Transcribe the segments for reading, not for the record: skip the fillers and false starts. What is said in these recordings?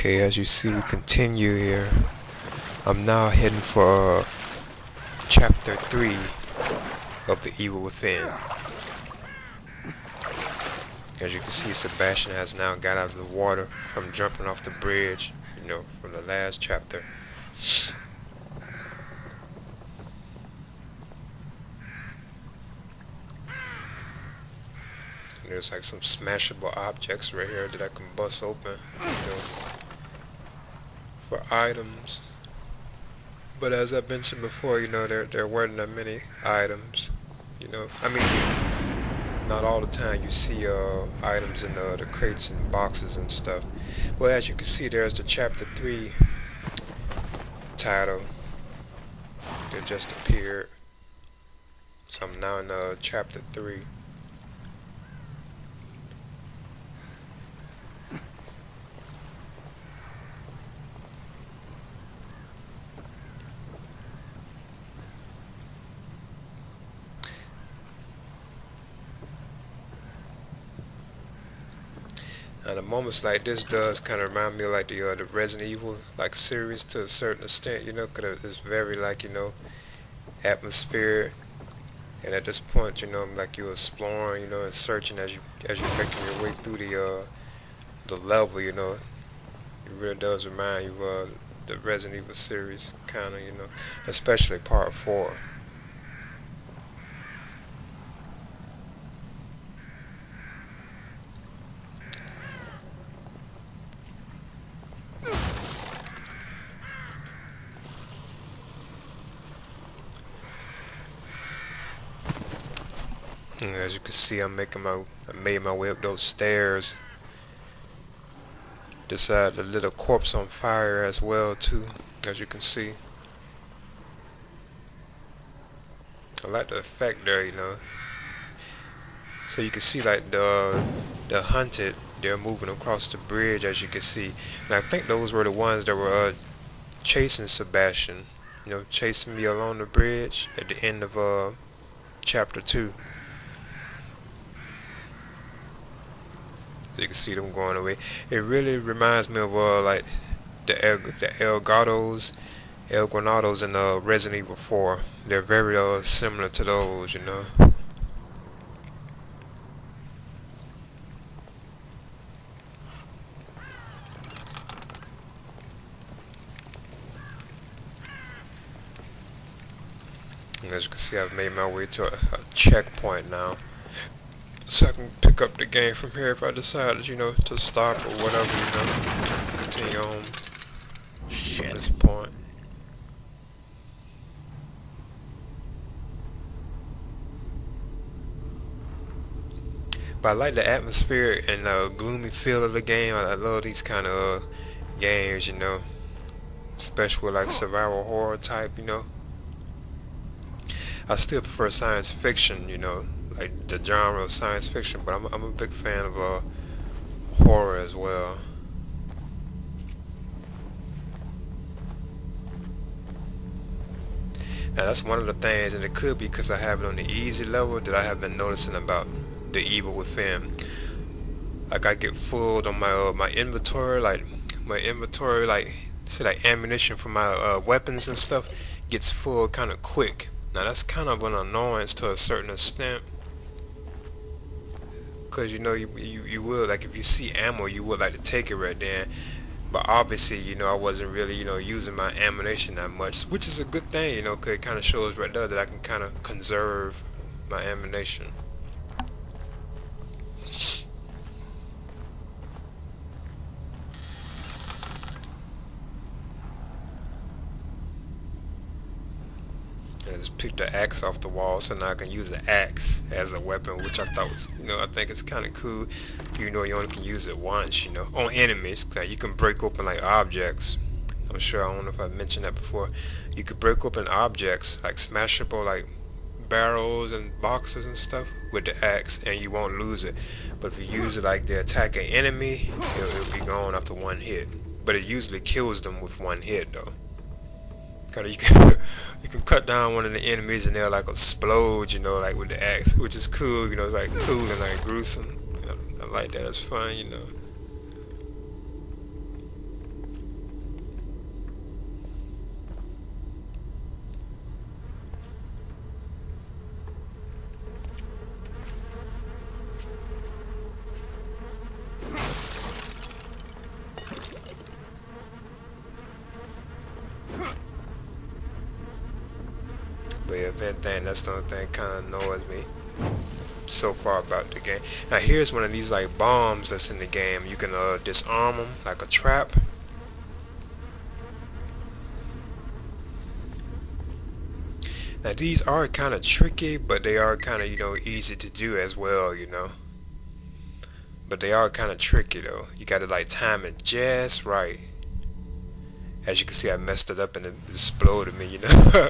Okay, as you see, we continue here. I'm now heading for chapter 3 of The Evil Within. As you can see, Sebastian has now got out of the water from jumping off the bridge, from the last chapter. There's like some smashable objects right here that I can bust open, for items. But as I've mentioned before, there weren't that many items. I mean, not all the time you see items in the crates and boxes and stuff. Well, as you can see, there's the chapter 3 title that just appeared. So I'm now in chapter 3. And the moments like this does kind of remind me of like the Resident Evil like series to a certain extent, because it's very like atmosphere. And at this point, like you're exploring, and searching as you're making your way through the level, It really does remind you of the Resident Evil series, kind of, especially part 4. And as you can see, I made my way up those stairs. Decided to lit a corpse on fire as well too, as you can see. I like the effect there, So you can see like the hunted, they're moving across the bridge, as you can see. And I think those were the ones that were chasing Sebastian, chasing me along the bridge at the end of chapter 2. So you can see them going away. It really reminds me of like the El Granados in Resident Evil 4. They're very similar to those, And as you can see, I've made my way to a checkpoint now. So I can pick up the game from here if I decide, to stop or whatever, continue on from this point. But I like the atmosphere and the gloomy feel of the game. I love these kind of games, especially with like survival horror type, I still prefer science fiction, like the genre of science fiction, but I'm a big fan of horror as well. Now that's one of the things, and it could be because I have it on the easy level, that I have been noticing about The Evil Within. Like I get full on my inventory, like say like ammunition for my weapons and stuff gets full kind of quick. Now that's kind of an annoyance to a certain extent, because you would, like, if you see ammo, you would like to take it right then. But obviously, I wasn't really using my ammunition that much, which is a good thing, because it kind of shows right there that I can kind of conserve my ammunition. I just picked the axe off the wall, so now I can use the axe as a weapon, which I thought was, I think it's kind of cool. You only can use it once, on enemies. Like you can break open like objects. I'm sure, I don't know if I mentioned that before. You could break open objects, like smashable, like barrels and boxes and stuff, with the axe, and you won't lose it. But if you use it like to attack an enemy, it'll be gone after one hit. But it usually kills them with one hit, though. You can cut down one of the enemies and they'll like explode, like with the axe, which is cool. It's like cool and like gruesome. I like that. It's fun, if anything, that's the only thing kind of annoys me so far about the game. Now here's one of these like bombs that's in the game. You can disarm them like a trap. Now these are kind of tricky, but they are kind of, you know, easy to do as well, you know. But they are kind of tricky though. You got to like time it just right. As you can see, I messed it up and it exploded me, you know.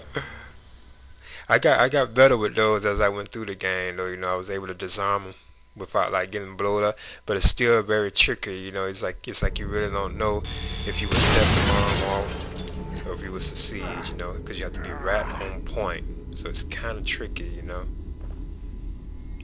I got better with those as I went through the game though, you know. I was able to disarm them without like getting blown up, but it's still very tricky, you know. It's like you really don't know if you would set the bomb off or if you would succeed, you know, because you have to be right on point. So it's kind of tricky, you know,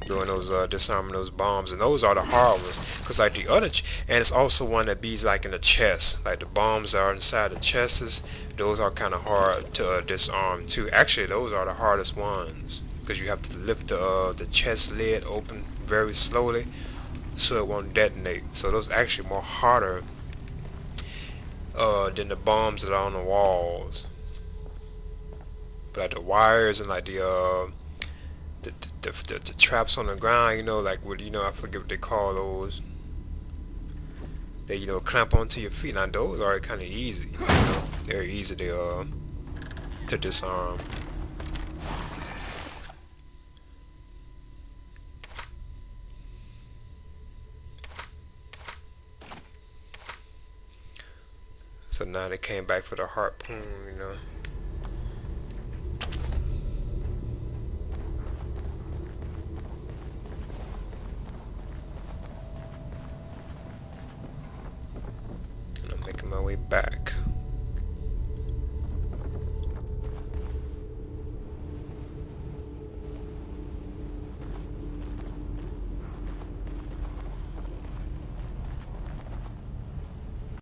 doing those disarming those bombs, and those are the hard ones, because like the other and it's also one that bees like in the chest, like the bombs are inside the chests. Those are kind of hard to disarm too. Actually, those are the hardest ones, because you have to lift the chest lid open very slowly so it won't detonate. So those are actually more harder than the bombs that are on the walls. But like the wires and like the traps on the ground, you know, like what, you know, I forget what they call those. They, you know, clamp onto your feet. Now those are kind of easy, you know, they're easy to disarm. So now they came back for the harpoon, you know. And I'm making my way back.